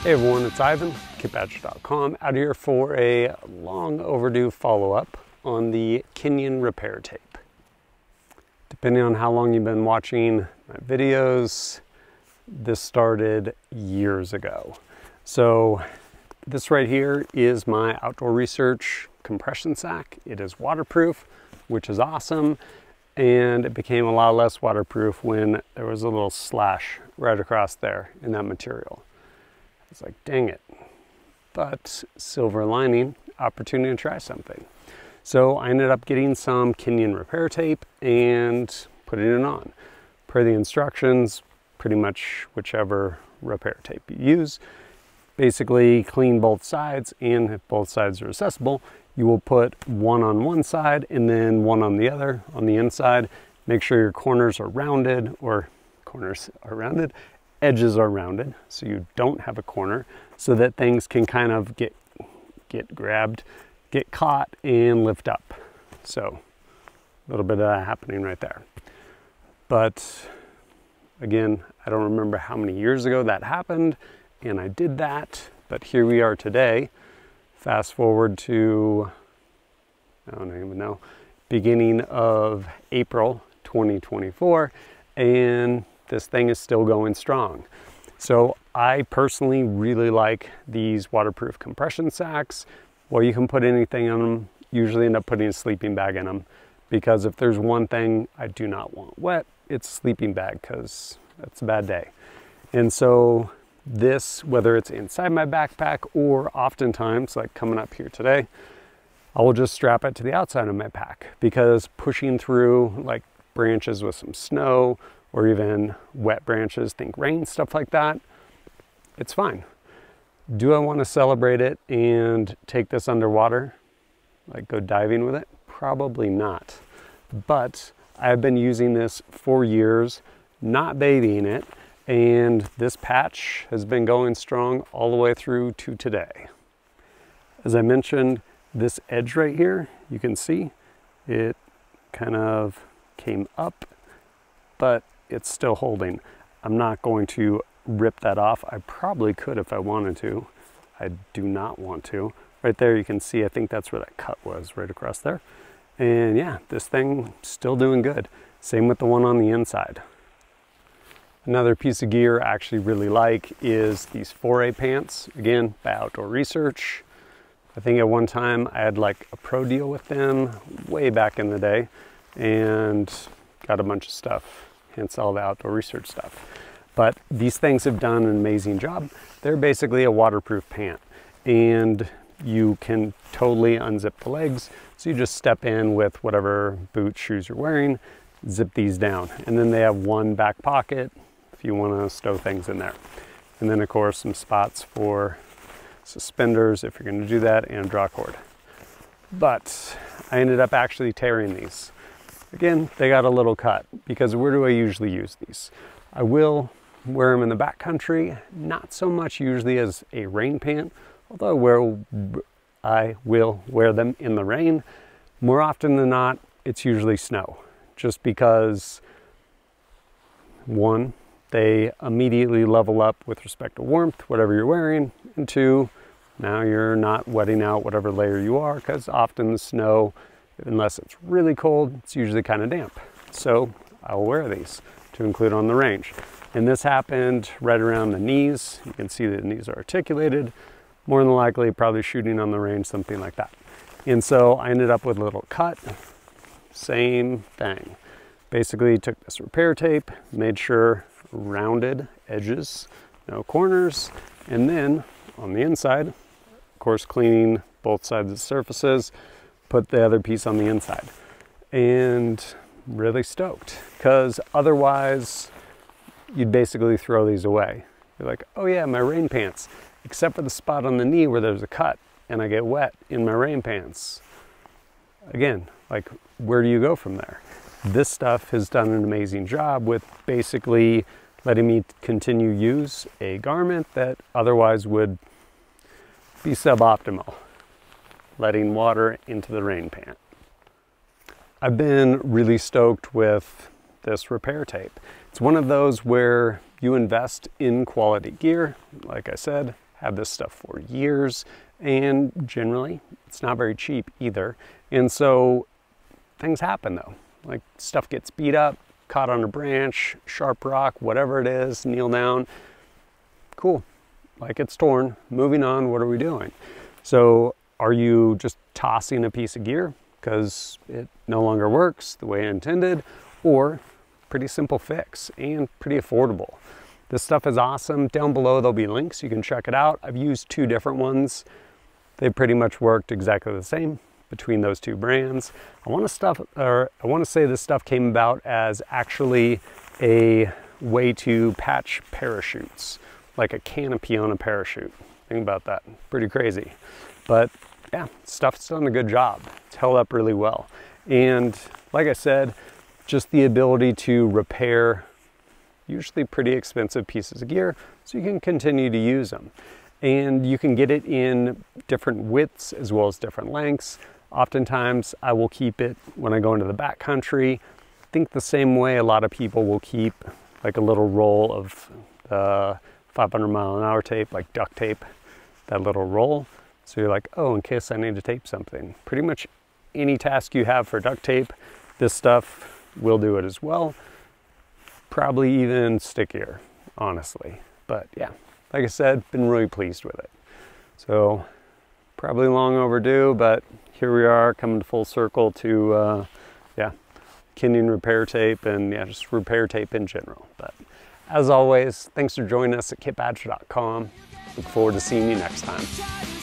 Hey everyone, it's Ivan, kitbadger.com, out here for a long overdue follow-up on the Kenyon repair tape. Depending on how long you've been watching my videos, this started years ago. So this right here is my outdoor research compression sack. It is waterproof, which is awesome, and it became a lot less waterproof when there was a little slash right across there in that material. It's like, dang it. But silver lining, opportunity to try something. So I ended up getting some Kenyon repair tape and putting it on. Per the instructions, pretty much whichever repair tape you use. Basically clean both sides, and if both sides are accessible, you will put one on one side and then one on the other, on the inside. Make sure your corners are rounded, edges are rounded, so you don't have a corner, so that things can kind of get grabbed, get caught, and lift up. So a little bit of that happening right there. But again, I don't remember how many years ago that happened, and I did that, but here we are today. Fast forward to, I don't even know, beginning of April 2024, and this thing is still going strong. So I personally really like these waterproof compression sacks. Well, you can put anything in them. Usually end up putting a sleeping bag in them, because if there's one thing I do not want wet, it's a sleeping bag, because that's a bad day. And so this, whether it's inside my backpack or oftentimes, like coming up here today, I will just strap it to the outside of my pack, because pushing through like branches with some snow or even wet branches, think rain, stuff like that, it's fine. Do I want to celebrate it and take this underwater, like go diving with it? Probably not. But I've been using this for years, not bathing it, and this patch has been going strong all the way through to today. As I mentioned, this edge right here, you can see it kind of came up, but it's still holding. I'm not going to rip that off. I probably could if I wanted to. I do not want to. Right there you can see, I think that's where that cut was, right across there. And yeah, this thing still doing good. Same with the one on the inside. Another piece of gear I actually really like is these foray pants. Again, by Outdoor Research. I think at one time I had like a pro deal with them way back in the day, and got a bunch of stuff, hence all the Outdoor Research stuff. But these things have done an amazing job. They're basically a waterproof pant, and you can totally unzip the legs. So you just step in with whatever boots, shoes you're wearing, zip these down. And then they have one back pocket if you want to stow things in there. And then of course some spots for suspenders if you're going to do that, and draw cord. But I ended up actually tearing these. Again, they got a little cut, because where do I usually use these? I will wear them in the backcountry, not so much usually as a rain pant, although I will wear them in the rain. More often than not, it's usually snow, just because one, they immediately level up with respect to warmth, whatever you're wearing, and two, now you're not wetting out whatever layer you are, because often the snow, unless it's really cold, it's usually kind of damp. So I'll wear these to include on the range. And this happened right around the knees. You can see the knees are articulated. More than likely, probably shooting on the range, something like that. And so I ended up with a little cut. Same thing. Basically took this repair tape, made sure rounded edges, no corners. And then on the inside, of course, cleaning both sides of the surfaces, put the other piece on the inside. And really stoked, because otherwise you'd basically throw these away. You're like, oh yeah, my rain pants, except for the spot on the knee where there's a cut and I get wet in my rain pants. Again, like, where do you go from there? This stuff has done an amazing job with basically letting me continue use a garment that otherwise would be suboptimal, letting water into the rain pant. I've been really stoked with this repair tape. It's one of those where you invest in quality gear. Like I said, have this stuff for years, and generally it's not very cheap either. And so things happen though. Like stuff gets beat up, caught on a branch, sharp rock, whatever it is, kneel down. Cool, like it's torn, moving on, what are we doing? So are you just tossing a piece of gear because it no longer works the way intended, or pretty simple fix and pretty affordable? This stuff is awesome. Down below there'll be links, you can check it out. I've used 2 different ones. They pretty much worked exactly the same between those 2 brands. I want to say this stuff came about as actually a way to patch parachutes, like a canopy on a parachute. Think about that, pretty crazy. But yeah, stuff's done a good job. It's held up really well. And like I said, just the ability to repair usually pretty expensive pieces of gear so you can continue to use them. And you can get it in different widths as well as different lengths. Oftentimes I will keep it when I go into the backcountry. I think the same way a lot of people will keep like a little roll of 500-mile-an-hour tape, like duct tape, that little roll. So you're like, oh, in case I need to tape something. Pretty much any task you have for duct tape, this stuff will do it as well. Probably even stickier, honestly. But yeah, like I said, been really pleased with it. So probably long overdue, but here we are coming full circle to, yeah, Kenyon repair tape and yeah, just repair tape in general. But as always, thanks for joining us at kitbadger.com. Look forward to seeing you next time.